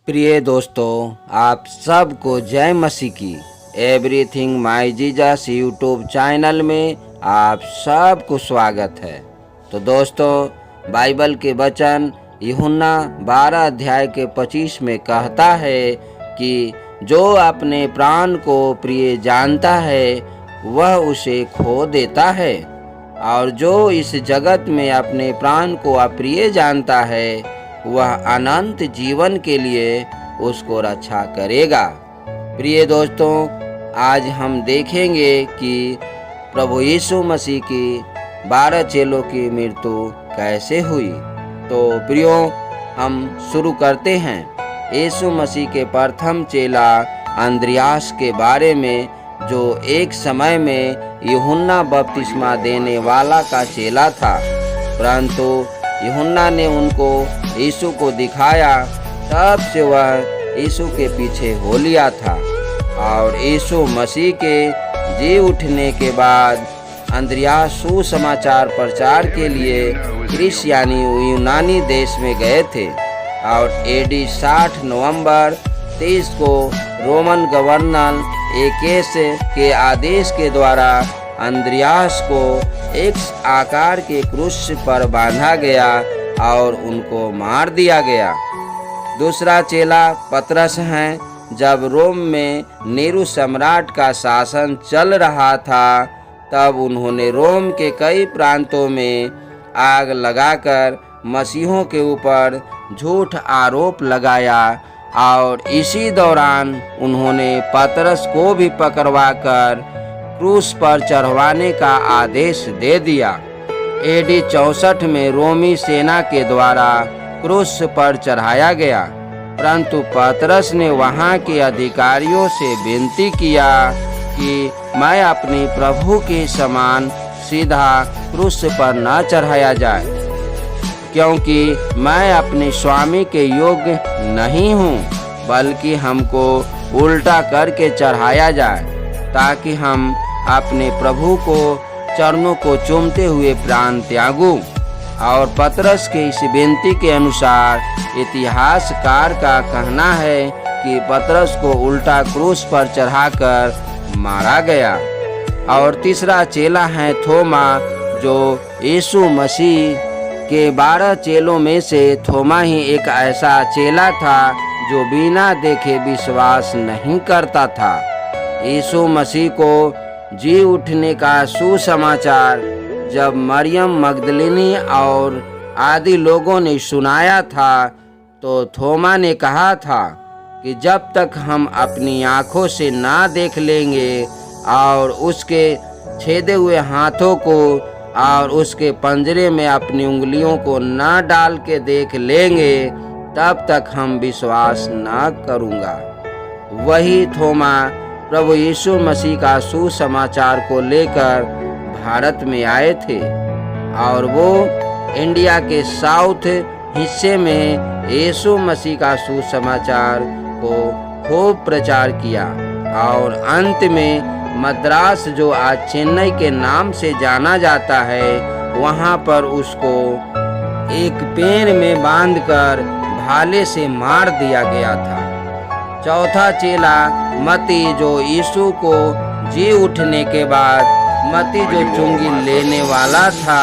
प्रिय दोस्तों, आप सबको जय मसीह की। Everything my Jesus YouTube channel में आप सबको स्वागत है। तो दोस्तों, बाइबल के वचन यूहन्ना 12 अध्याय के 25 में कहता है कि जो अपने प्राण को प्रिय जानता है वह उसे खो देता है, और जो इस जगत में अपने प्राण को अप्रिय जानता है वह अनंत जीवन के लिए उसको रक्षा करेगा। प्रिय दोस्तों, आज हम देखेंगे कि प्रभु यीशु मसीह की 12 चेलों की मृत्यु कैसे हुई। तो प्रियो, हम शुरू करते हैं यीशु मसीह के प्रथम चेला अंद्रियास के बारे में, जो एक समय में यूहन्ना बपतिस्मा देने वाला का चेला था। परंतु यूहन्ना ने उनको यीशु को दिखाया, तब से वह यीशु के पीछे हो लिया था। और यीशु मसीह के जी उठने के बाद अंद्रियास सुसमाचार प्रचार के लिए ग्रीस यानी यूनानी देश में गए थे। और एडी 60 नवंबर 23 को रोमन गवर्नर एकेस के आदेश के द्वारा अंद्रियास को एक आकार के क्रूस पर बांधा गया और उनको मार दिया गया। दूसरा चेला पतरस हैं। जब रोम में नीरू सम्राट का शासन चल रहा था, तब उन्होंने रोम के कई प्रांतों में आग लगाकर मसीहों के ऊपर झूठ आरोप लगाया, और इसी दौरान उन्होंने पतरस को भी पकड़वाकर क्रूस पर चढ़वाने का आदेश दे दिया। एडी 64 में रोमी सेना के द्वारा क्रूस पर चढ़ाया गया, परंतु पतरस ने वहां के अधिकारियों से विनती किया कि मैं अपने प्रभु के समान सीधा क्रूस पर न चढ़ाया जाए, क्योंकि मैं अपने स्वामी के योग्य नहीं हूँ, बल्कि हमको उल्टा करके चढ़ाया जाए, ताकि हम अपने प्रभु को चरणों को चूमते हुए प्राण त्यागूं। और पतरस के इस विनती के अनुसार इतिहासकार का कहना है कि पतरस को उल्टा क्रूस पर चढ़ाकर मारा गया। और तीसरा चेला है थोमा, जो यीशु मसीह के 12 चेलों में से थोमा ही एक ऐसा चेला था जो बिना देखे विश्वास नहीं करता था। यीशु मसीह को जी उठने का सुसमाचार जब मरियम मगदलिनी और आदि लोगों ने सुनाया था, तो थोमा ने कहा था कि जब तक हम अपनी आँखों से ना देख लेंगे और उसके छेदे हुए हाथों को और उसके पंजरे में अपनी उंगलियों को ना डाल के देख लेंगे, तब तक हम विश्वास ना करूँगा। वही थोमा प्रभु यीशु मसीह का सुसमाचार को लेकर भारत में आए थे, और वो इंडिया के साउथ हिस्से में यीशु मसीह का सुसमाचार को खूब प्रचार किया। और अंत में मद्रास, जो आज चेन्नई के नाम से जाना जाता है, वहाँ पर उसको एक पेड़ में बांधकर भाले से मार दिया गया था। चौथा चेला मती, जो यीशु को जी उठने के बाद मती जो चुंगी लेने वाला था,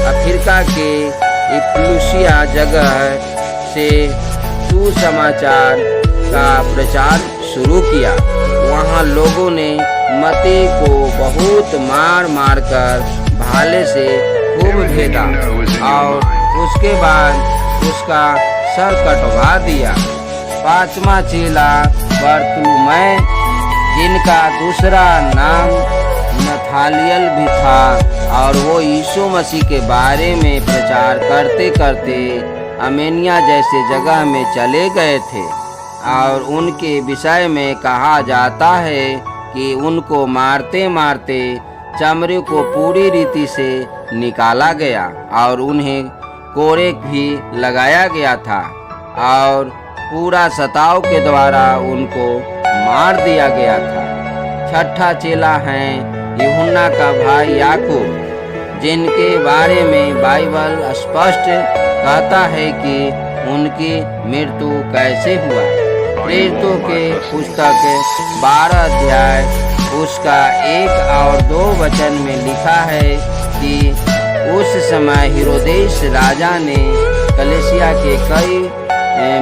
अफ्रीका के इफ्लुसिया जगह से सुसमाचार का प्रचार शुरू किया। वहाँ लोगों ने मती को बहुत मार मार कर भाले से खूब भेदा, और उसके बाद उसका सर कटवा दिया। पांचवा चेला बरतुलमै, जिनका दूसरा नाम नथालियल भी था, और वो यीशु मसीह के बारे में प्रचार करते करते अर्मेनिया जैसे जगह में चले गए थे। और उनके विषय में कहा जाता है कि उनको मारते मारते चमड़े को पूरी रीति से निकाला गया, और उन्हें कोड़े भी लगाया गया था, और पूरा सताव के द्वारा उनको मार दिया गया था। छठा चेला है यूहन्ना का भाई याकूब, जिनके बारे में बाइबल स्पष्ट कहता है कि उनकी मृत्यु कैसे हुआ। प्रेरितों के पुस्तक 12 अध्याय उसका 1 और 2 वचन में लिखा है कि उस समय हेरोदेस राजा ने कलीसिया के कई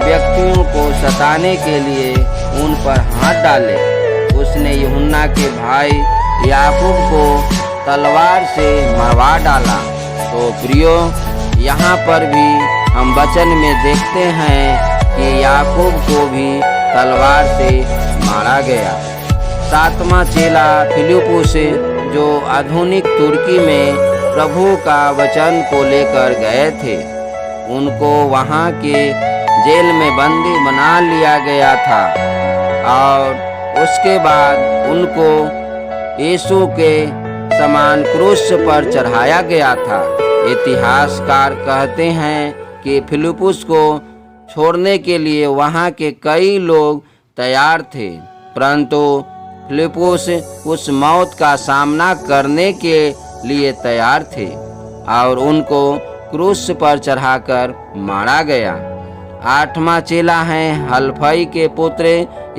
व्यक्तियों को सताने के लिए उन पर हाथ डाले। उसने यूहन्ना के भाई याकूब को तलवार से मरवा डाला। तो प्रियो, यहाँ पर भी हम वचन में देखते हैं कि याकूब को भी तलवार से मारा गया। 7वां चेला फिलिप्पुस, जो आधुनिक तुर्की में प्रभु का वचन को लेकर गए थे, उनको वहाँ के जेल में बंदी बना लिया गया था और उसके बाद उनको यीशु के समान क्रूस पर चढ़ाया गया था। इतिहासकार कहते हैं कि फिलिप्पुस को छोड़ने के लिए वहाँ के कई लोग तैयार थे, परंतु फिलिप्पुस उस मौत का सामना करने के लिए तैयार थे और उनको क्रूस पर चढ़ाकर मारा गया। 8वां चेला है हलफई के पुत्र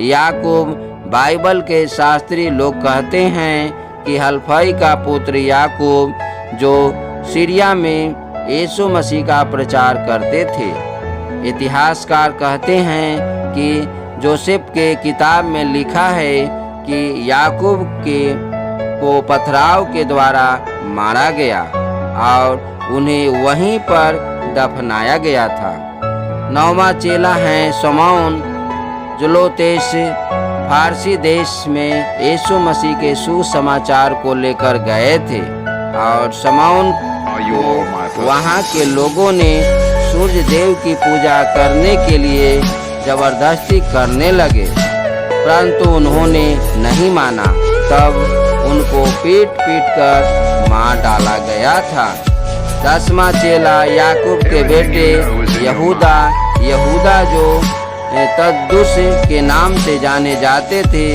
याकूब। बाइबल के शास्त्री लोग कहते हैं कि हलफई का पुत्र याकूब, जो सीरिया में यीशु मसीह का प्रचार करते थे। इतिहासकार कहते हैं कि जोसेफ के किताब में लिखा है कि याकूब को पथराव के द्वारा मारा गया और उन्हें वहीं पर दफनाया गया था। 9वां चेला है शमौन जुलोतेस। फारसी देश में यीशु मसीह के सुसमाचार को लेकर गए थे और शमौन को वहाँ के लोगों ने सूर्य देव की पूजा करने के लिए जबरदस्ती करने लगे, परंतु उन्होंने नहीं माना। तब उनको पीट पीट कर मार डाला गया था। 10वां चेला याकूब के बेटे यहूदा जो तद्दुस के नाम से जाने जाते थे,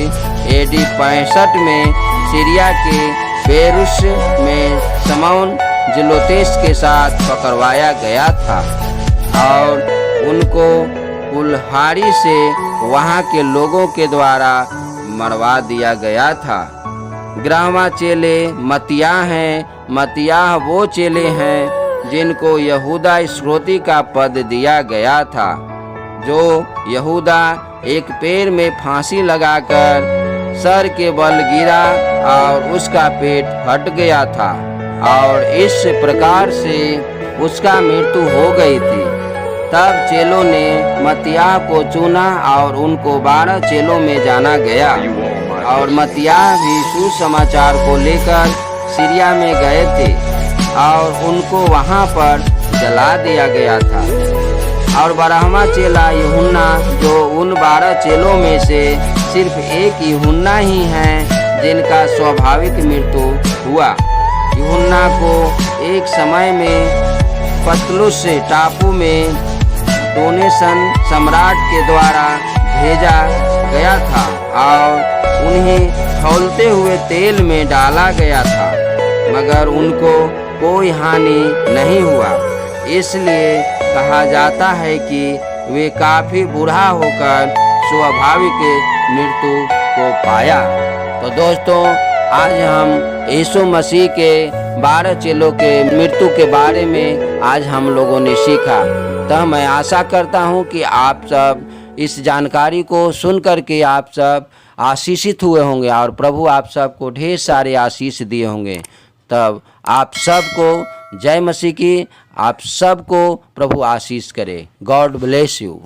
AD 65 में सीरिया के बेरुस में शमौन जुलोतेस के साथ पकड़वाया गया था और उनको कुल्हाड़ी से वहाँ के लोगों के द्वारा मरवा दिया गया था। 11वां चेले मत्तियाह हैं। मत्तियाह वो चेले हैं जिनको यहूदा इस्करियोती का पद दिया गया था। जो यहूदा एक पेड़ में फांसी लगाकर सर के बल गिरा और उसका पेट फट गया था और इस प्रकार से उसका मृत्यु हो गई थी। तब चेलों ने मत्तियाह को चुना और उनको 12 चेलों में जाना गया और मत्तियाह भी सुसमाचार को लेकर सीरिया में गए थे और उनको वहां पर जला दिया गया था। और 12वां चेला यूहन्ना, जो उन 12 चेलों में से सिर्फ एक यूहन्ना ही हैं जिनका स्वाभाविक मृत्यु हुआ। यूहन्ना को एक समय में पतलुस टापू में डोनेशन सम्राट के द्वारा भेजा गया था और उन्हें खौलते हुए तेल में डाला गया था, मगर उनको कोई हानि नहीं हुआ। इसलिए कहा जाता है कि वे काफी बूढ़ा होकर स्वाभाविक मृत्यु को पाया। तो दोस्तों, आज हम यीशु मसीह के 12 चेलों के मृत्यु के बारे में आज हम लोगों ने सीखा। तो मैं आशा करता हूँ कि आप सब इस जानकारी को सुन करके आप सब आशीषित हुए होंगे और प्रभु आप सबको ढेर सारे आशीष दिए होंगे। तब आप सबको जय मसीह की, आप सबको प्रभु आशीष करे। God bless you.